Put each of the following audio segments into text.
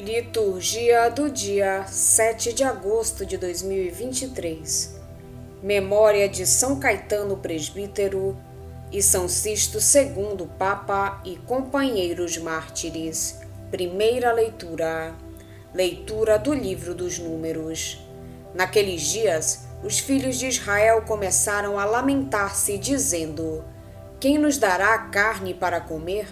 Liturgia do dia 7 de agosto de 2023. Memória de São Caetano Presbítero e São Sisto II Papa e companheiros mártires. Primeira leitura. Leitura do livro dos Números. Naqueles dias, os filhos de Israel começaram a lamentar-se, dizendo: Quem nos dará carne para comer?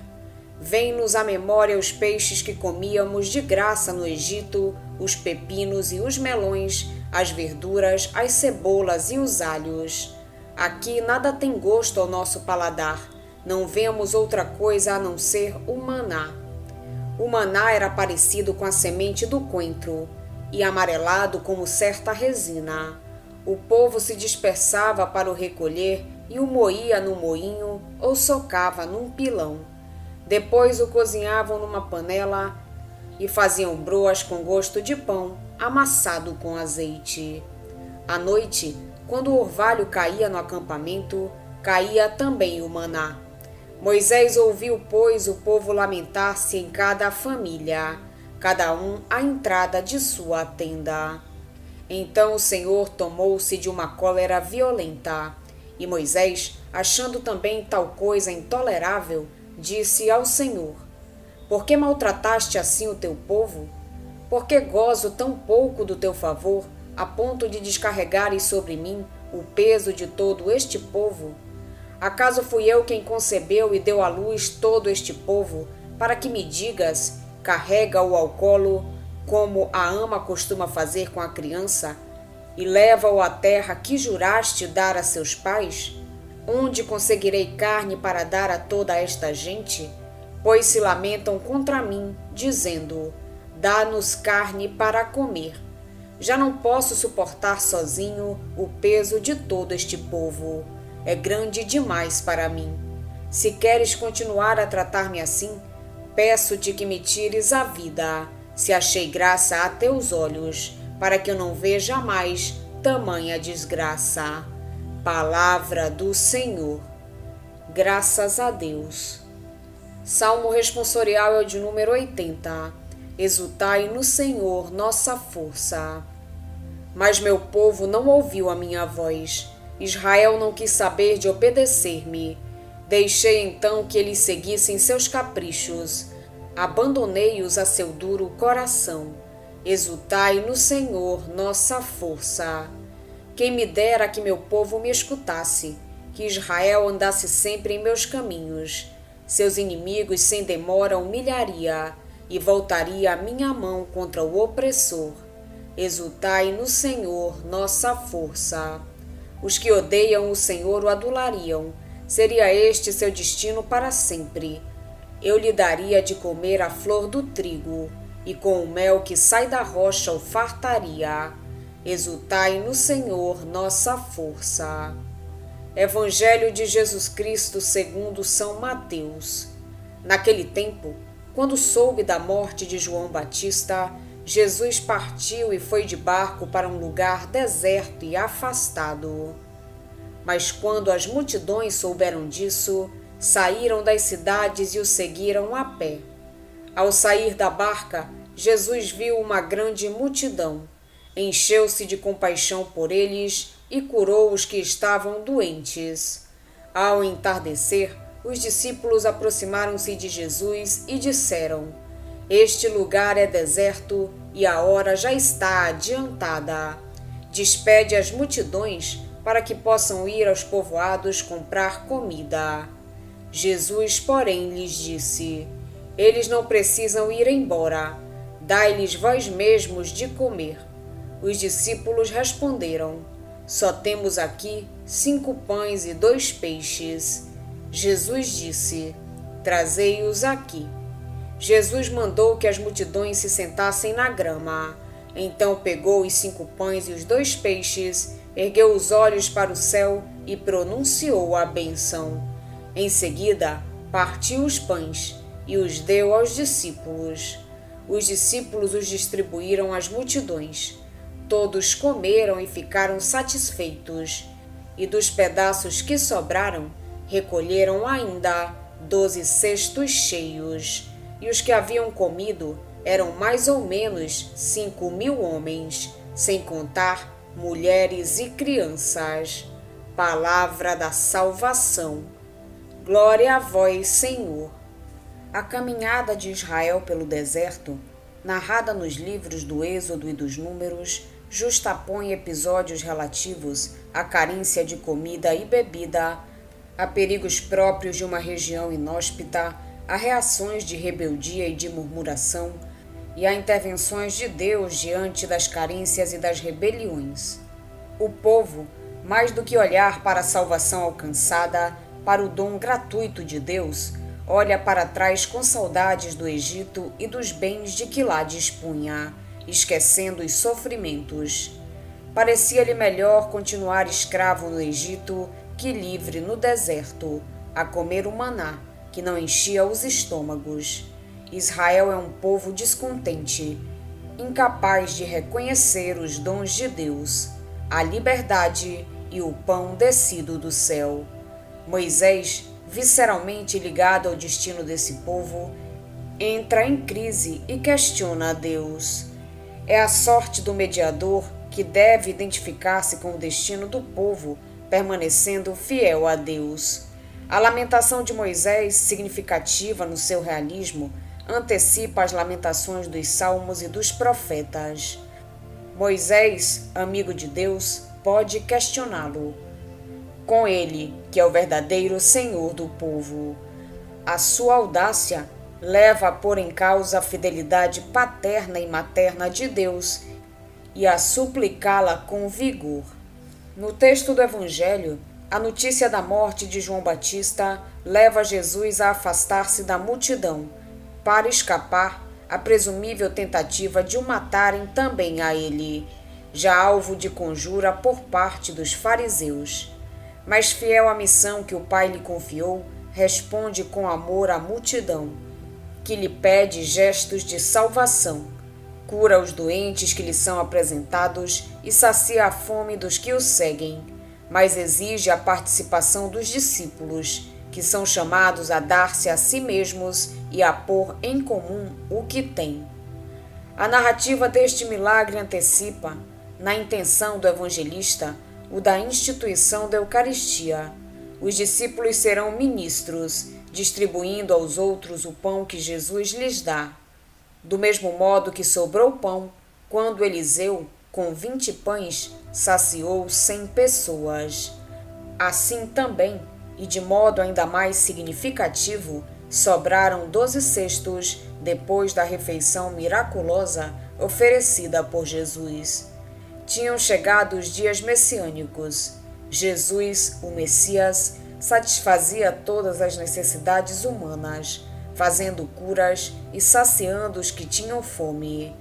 Vem-nos à memória os peixes que comíamos de graça no Egito, os pepinos e os melões, as verduras, as cebolas e os alhos. Aqui nada tem gosto ao nosso paladar, não vemos outra coisa a não ser o maná. O maná era parecido com a semente do coentro e amarelado como certa resina. O povo se dispersava para o recolher e o moía no moinho ou socava num pilão. Depois o cozinhavam numa panela e faziam broas com gosto de pão, amassado com azeite. À noite, quando o orvalho caía no acampamento, caía também o maná. Moisés ouviu, pois, o povo lamentar-se em cada família, cada um à entrada de sua tenda. Então o Senhor tomou-se de uma cólera violenta, e Moisés, achando também tal coisa intolerável, disse ao Senhor: Por que maltrataste assim o teu povo? Por que gozo tão pouco do teu favor, a ponto de descarregares sobre mim o peso de todo este povo? Acaso fui eu quem concebeu e deu à luz todo este povo, para que me digas: carrega-o ao colo, como a ama costuma fazer com a criança, e leva-o à terra que juraste dar a seus pais? Onde conseguirei carne para dar a toda esta gente? Pois se lamentam contra mim, dizendo: dá-nos carne para comer. Já não posso suportar sozinho o peso de todo este povo. É grande demais para mim. Se queres continuar a tratar-me assim, peço-te que me tires a vida, se achei graça a teus olhos, para que eu não veja mais tamanha desgraça. Palavra do Senhor. Graças a Deus. Salmo responsorial é o de número 80. Exultai no Senhor, nossa força. Mas meu povo não ouviu a minha voz. Israel não quis saber de obedecer-me. Deixei então que eles seguissem seus caprichos. Abandonei-os a seu duro coração. Exultai no Senhor, nossa força. Quem me dera que meu povo me escutasse, que Israel andasse sempre em meus caminhos. Seus inimigos sem demora humilharia, e voltaria a minha mão contra o opressor. Exultai no Senhor, nossa força. Os que odeiam o Senhor o adulariam. Seria este seu destino para sempre. Eu lhe daria de comer a flor do trigo, e com o mel que sai da rocha o fartaria. Exultai no Senhor, nossa força. Evangelho de Jesus Cristo segundo São Mateus. Naquele tempo, quando soube da morte de João Batista, Jesus partiu e foi de barco para um lugar deserto e afastado. Mas quando as multidões souberam disso, saíram das cidades e o seguiram a pé. Ao sair da barca, Jesus viu uma grande multidão. Encheu-se de compaixão por eles e curou os que estavam doentes. Ao entardecer, os discípulos aproximaram-se de Jesus e disseram: Este lugar é deserto e a hora já está adiantada. Despede as multidões para que possam ir aos povoados comprar comida. Jesus, porém, lhes disse: Eles não precisam ir embora. Dai-lhes vós mesmos de comer. Os discípulos responderam: Só temos aqui 5 pães e 2 peixes. Jesus disse: Trazei-os aqui. Jesus mandou que as multidões se sentassem na grama. Então pegou os 5 pães e os 2 peixes, ergueu os olhos para o céu e pronunciou a bênção. Em seguida, partiu os pães e os deu aos discípulos. Os discípulos os distribuíram às multidões. Todos comeram e ficaram satisfeitos, e dos pedaços que sobraram, recolheram ainda 12 cestos cheios, e os que haviam comido eram mais ou menos 5.000 homens, sem contar mulheres e crianças. Palavra da salvação. Glória a vós, Senhor. A caminhada de Israel pelo deserto, narrada nos livros do Êxodo e dos Números, justapõe episódios relativos à carência de comida e bebida, a perigos próprios de uma região inóspita, a reações de rebeldia e de murmuração, e a intervenções de Deus diante das carências e das rebeliões. O povo, mais do que olhar para a salvação alcançada, para o dom gratuito de Deus, olha para trás com saudades do Egito e dos bens de que lá dispunha, esquecendo os sofrimentos. Parecia-lhe melhor continuar escravo no Egito que livre no deserto, a comer o maná, que não enchia os estômagos. Israel é um povo descontente, incapaz de reconhecer os dons de Deus, a liberdade e o pão descido do céu. Moisés, visceralmente ligado ao destino desse povo, entra em crise e questiona a Deus. É a sorte do mediador que deve identificar-se com o destino do povo, permanecendo fiel a Deus. A lamentação de Moisés, significativa no seu realismo, antecipa as lamentações dos salmos e dos profetas. Moisés, amigo de Deus, pode questioná-lo. Com ele, que é o verdadeiro Senhor do povo. A sua audácia leva a pôr em causa a fidelidade paterna e materna de Deus e a suplicá-la com vigor. No texto do Evangelho, a notícia da morte de João Batista leva Jesus a afastar-se da multidão, para escapar à presumível tentativa de o matarem também a ele, já alvo de conjura por parte dos fariseus. Mas fiel à missão que o Pai lhe confiou, responde com amor à multidão, que lhe pede gestos de salvação, cura os doentes que lhe são apresentados e sacia a fome dos que o seguem, mas exige a participação dos discípulos, que são chamados a dar-se a si mesmos e a pôr em comum o que têm. A narrativa deste milagre antecipa, na intenção do evangelista, o da instituição da Eucaristia. Os discípulos serão ministros, distribuindo aos outros o pão que Jesus lhes dá. Do mesmo modo que sobrou pão, quando Eliseu, com 20 pães, saciou 100 pessoas. Assim também, e de modo ainda mais significativo, sobraram 12 cestos depois da refeição miraculosa oferecida por Jesus. Tinham chegado os dias messiânicos. Jesus, o Messias, satisfazia todas as necessidades humanas, fazendo curas e saciando os que tinham fome.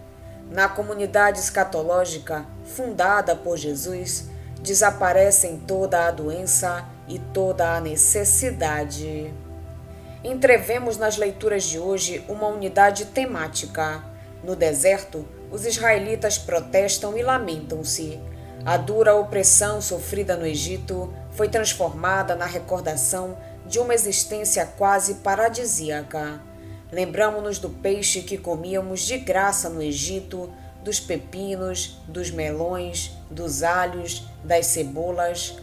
Na comunidade escatológica, fundada por Jesus, desaparecem toda a doença e toda a necessidade. Entrevemos nas leituras de hoje uma unidade temática. No deserto, os israelitas protestam e lamentam-se. A dura opressão sofrida no Egito foi transformada na recordação de uma existência quase paradisíaca. Lembramo-nos do peixe que comíamos de graça no Egito, dos pepinos, dos melões, dos alhos, das cebolas.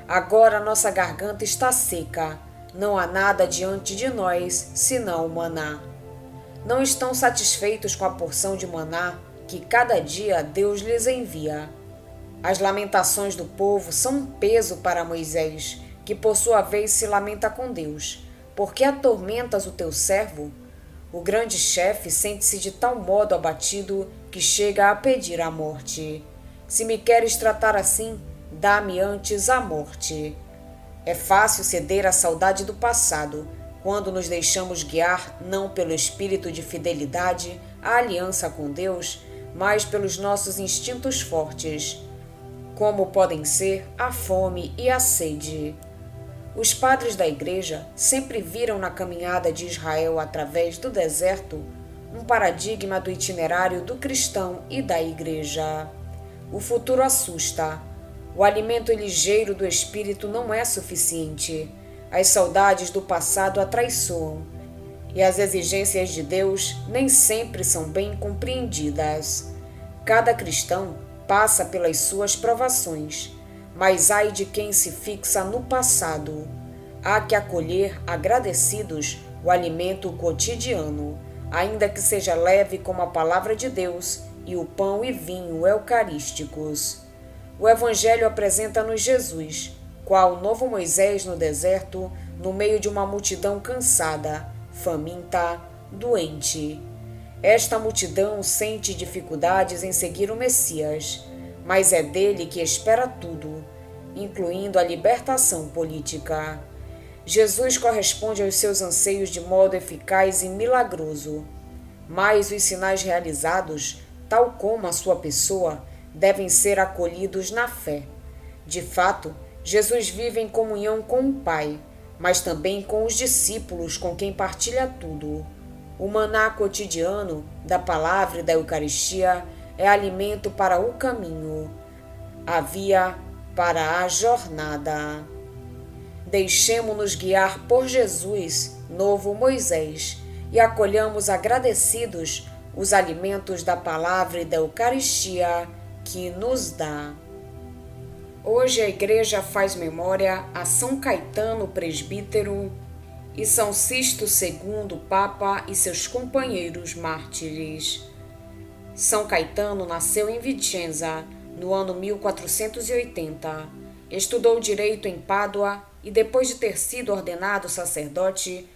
Agora nossa garganta está seca, não há nada diante de nós senão o maná. Não estão satisfeitos com a porção de maná que cada dia Deus lhes envia. As lamentações do povo são um peso para Moisés, que por sua vez se lamenta com Deus. Por que atormentas o teu servo? O grande chefe sente-se de tal modo abatido que chega a pedir a morte. Se me queres tratar assim, dá-me antes a morte. É fácil ceder à saudade do passado, quando nos deixamos guiar não pelo espírito de fidelidade à aliança com Deus, mas pelos nossos instintos fortes, como podem ser a fome e a sede. Os padres da Igreja sempre viram na caminhada de Israel através do deserto um paradigma do itinerário do cristão e da Igreja. O futuro assusta. O alimento ligeiro do espírito não é suficiente. As saudades do passado atraiçoam. e as exigências de Deus nem sempre são bem compreendidas. Cada cristão passa pelas suas provações, mas ai de quem se fixa no passado. Há que acolher agradecidos o alimento cotidiano, ainda que seja leve como a palavra de Deus e o pão e vinho eucarísticos. O Evangelho apresenta-nos Jesus, qual novo Moisés no deserto, no meio de uma multidão cansada, faminta, doente. Esta multidão sente dificuldades em seguir o Messias, mas é dele que espera tudo, incluindo a libertação política. Jesus corresponde aos seus anseios de modo eficaz e milagroso, mas os sinais realizados, tal como a sua pessoa, devem ser acolhidos na fé. De fato, Jesus vive em comunhão com o Pai, mas também com os discípulos com quem partilha tudo. O maná cotidiano da palavra e da Eucaristia é alimento para o caminho, a via para a jornada. Deixemo-nos guiar por Jesus, novo Moisés, e acolhamos agradecidos os alimentos da palavra e da Eucaristia que nos dá. Hoje a Igreja faz memória a São Caetano, presbítero, e São Sisto II, Papa, e seus companheiros mártires. São Caetano nasceu em Vicenza, no ano 1480. Estudou direito em Pádua e, depois de ter sido ordenado sacerdote,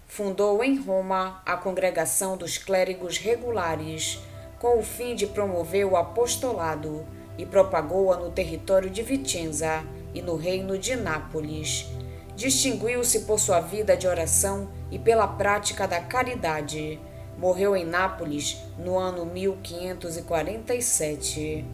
fundou em Roma a Congregação dos Clérigos Regulares, com o fim de promover o apostolado, e propagou-a no território de Vicenza e no reino de Nápoles. Distinguiu-se por sua vida de oração e pela prática da caridade. Morreu em Nápoles no ano 1547.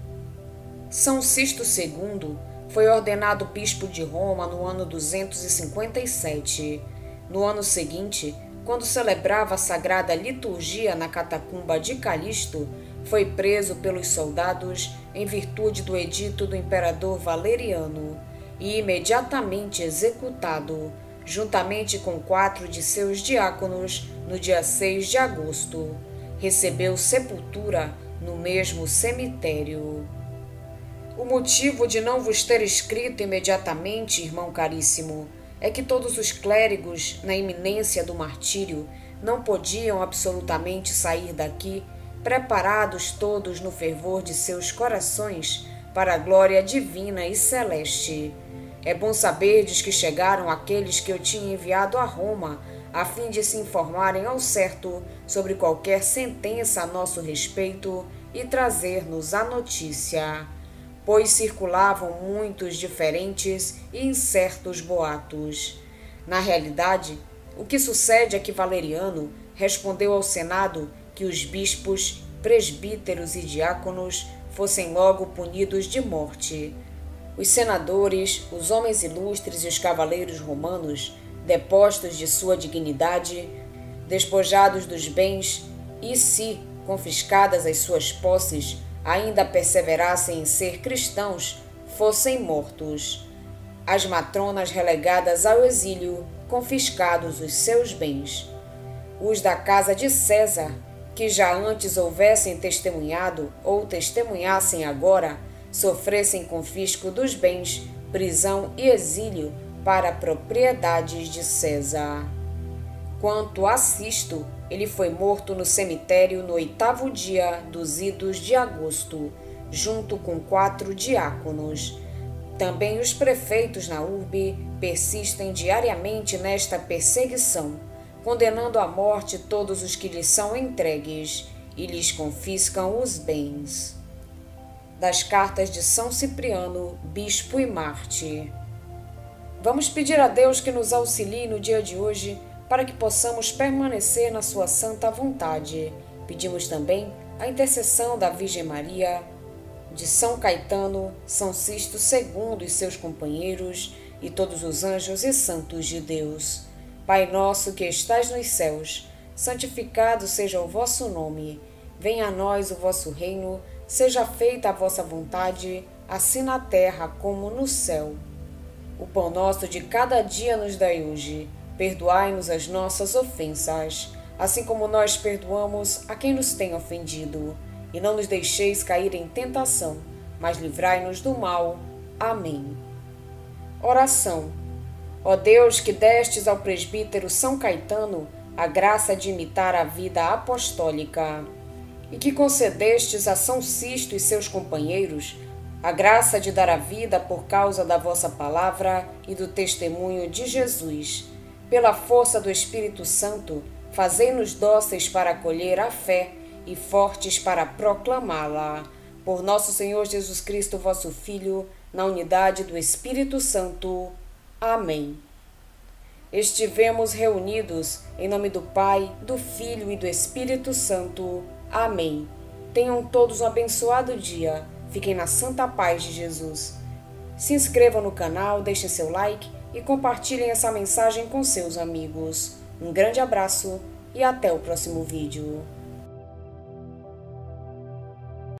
São Sisto II foi ordenado bispo de Roma no ano 257. No ano seguinte, quando celebrava a sagrada liturgia na catacumba de Calixto, foi preso pelos soldados em virtude do edito do imperador Valeriano e imediatamente executado, juntamente com 4 de seus diáconos, no dia 6 de agosto. Recebeu sepultura no mesmo cemitério. O motivo de não vos ter escrito imediatamente, irmão caríssimo, é que todos os clérigos, na iminência do martírio, não podiam absolutamente sair daqui, preparados todos no fervor de seus corações para a glória divina e celeste. É bom saberdes que chegaram aqueles que eu tinha enviado a Roma, a fim de se informarem ao certo sobre qualquer sentença a nosso respeito e trazer-nos a notícia, pois circulavam muitos diferentes e incertos boatos. Na realidade, o que sucede é que Valeriano respondeu ao Senado que os bispos, presbíteros e diáconos fossem logo punidos de morte. Os senadores, os homens ilustres e os cavaleiros romanos, depostos de sua dignidade, despojados dos bens e, se confiscadas as suas posses, ainda perseverassem em ser cristãos, fossem mortos. As matronas relegadas ao exílio, confiscados os seus bens. Os da casa de César, que já antes houvessem testemunhado ou testemunhassem agora, sofressem confisco dos bens, prisão e exílio para propriedades de César. Quanto a Sisto, ele foi morto no cemitério no 8º dia dos idos de agosto, junto com 4 diáconos. Também os prefeitos na urbe persistem diariamente nesta perseguição, condenando à morte todos os que lhes são entregues e lhes confiscam os bens. Das cartas de São Cipriano, bispo e mártir. Vamos pedir a Deus que nos auxilie no dia de hoje para que possamos permanecer na sua santa vontade. Pedimos também a intercessão da Virgem Maria, de São Caetano, São Sisto II e seus companheiros e todos os anjos e santos de Deus. Pai nosso que estais nos céus, santificado seja o vosso nome. Venha a nós o vosso reino, seja feita a vossa vontade, assim na terra como no céu. O pão nosso de cada dia nos dai hoje. Perdoai-nos as nossas ofensas, assim como nós perdoamos a quem nos tem ofendido. E não nos deixeis cair em tentação, mas livrai-nos do mal. Amém. Oração. Ó Deus, que destes ao presbítero São Caetano a graça de imitar a vida apostólica, e que concedestes a São Sisto e seus companheiros a graça de dar a vida por causa da vossa palavra e do testemunho de Jesus. Pela força do Espírito Santo, fazei-nos dóceis para acolher a fé e fortes para proclamá-la. Por nosso Senhor Jesus Cristo, vosso Filho, na unidade do Espírito Santo. Amém. Estivemos reunidos em nome do Pai, do Filho e do Espírito Santo. Amém. Tenham todos um abençoado dia. Fiquem na santa paz de Jesus. Se inscrevam no canal, deixem seu like e compartilhem essa mensagem com seus amigos. Um grande abraço e até o próximo vídeo.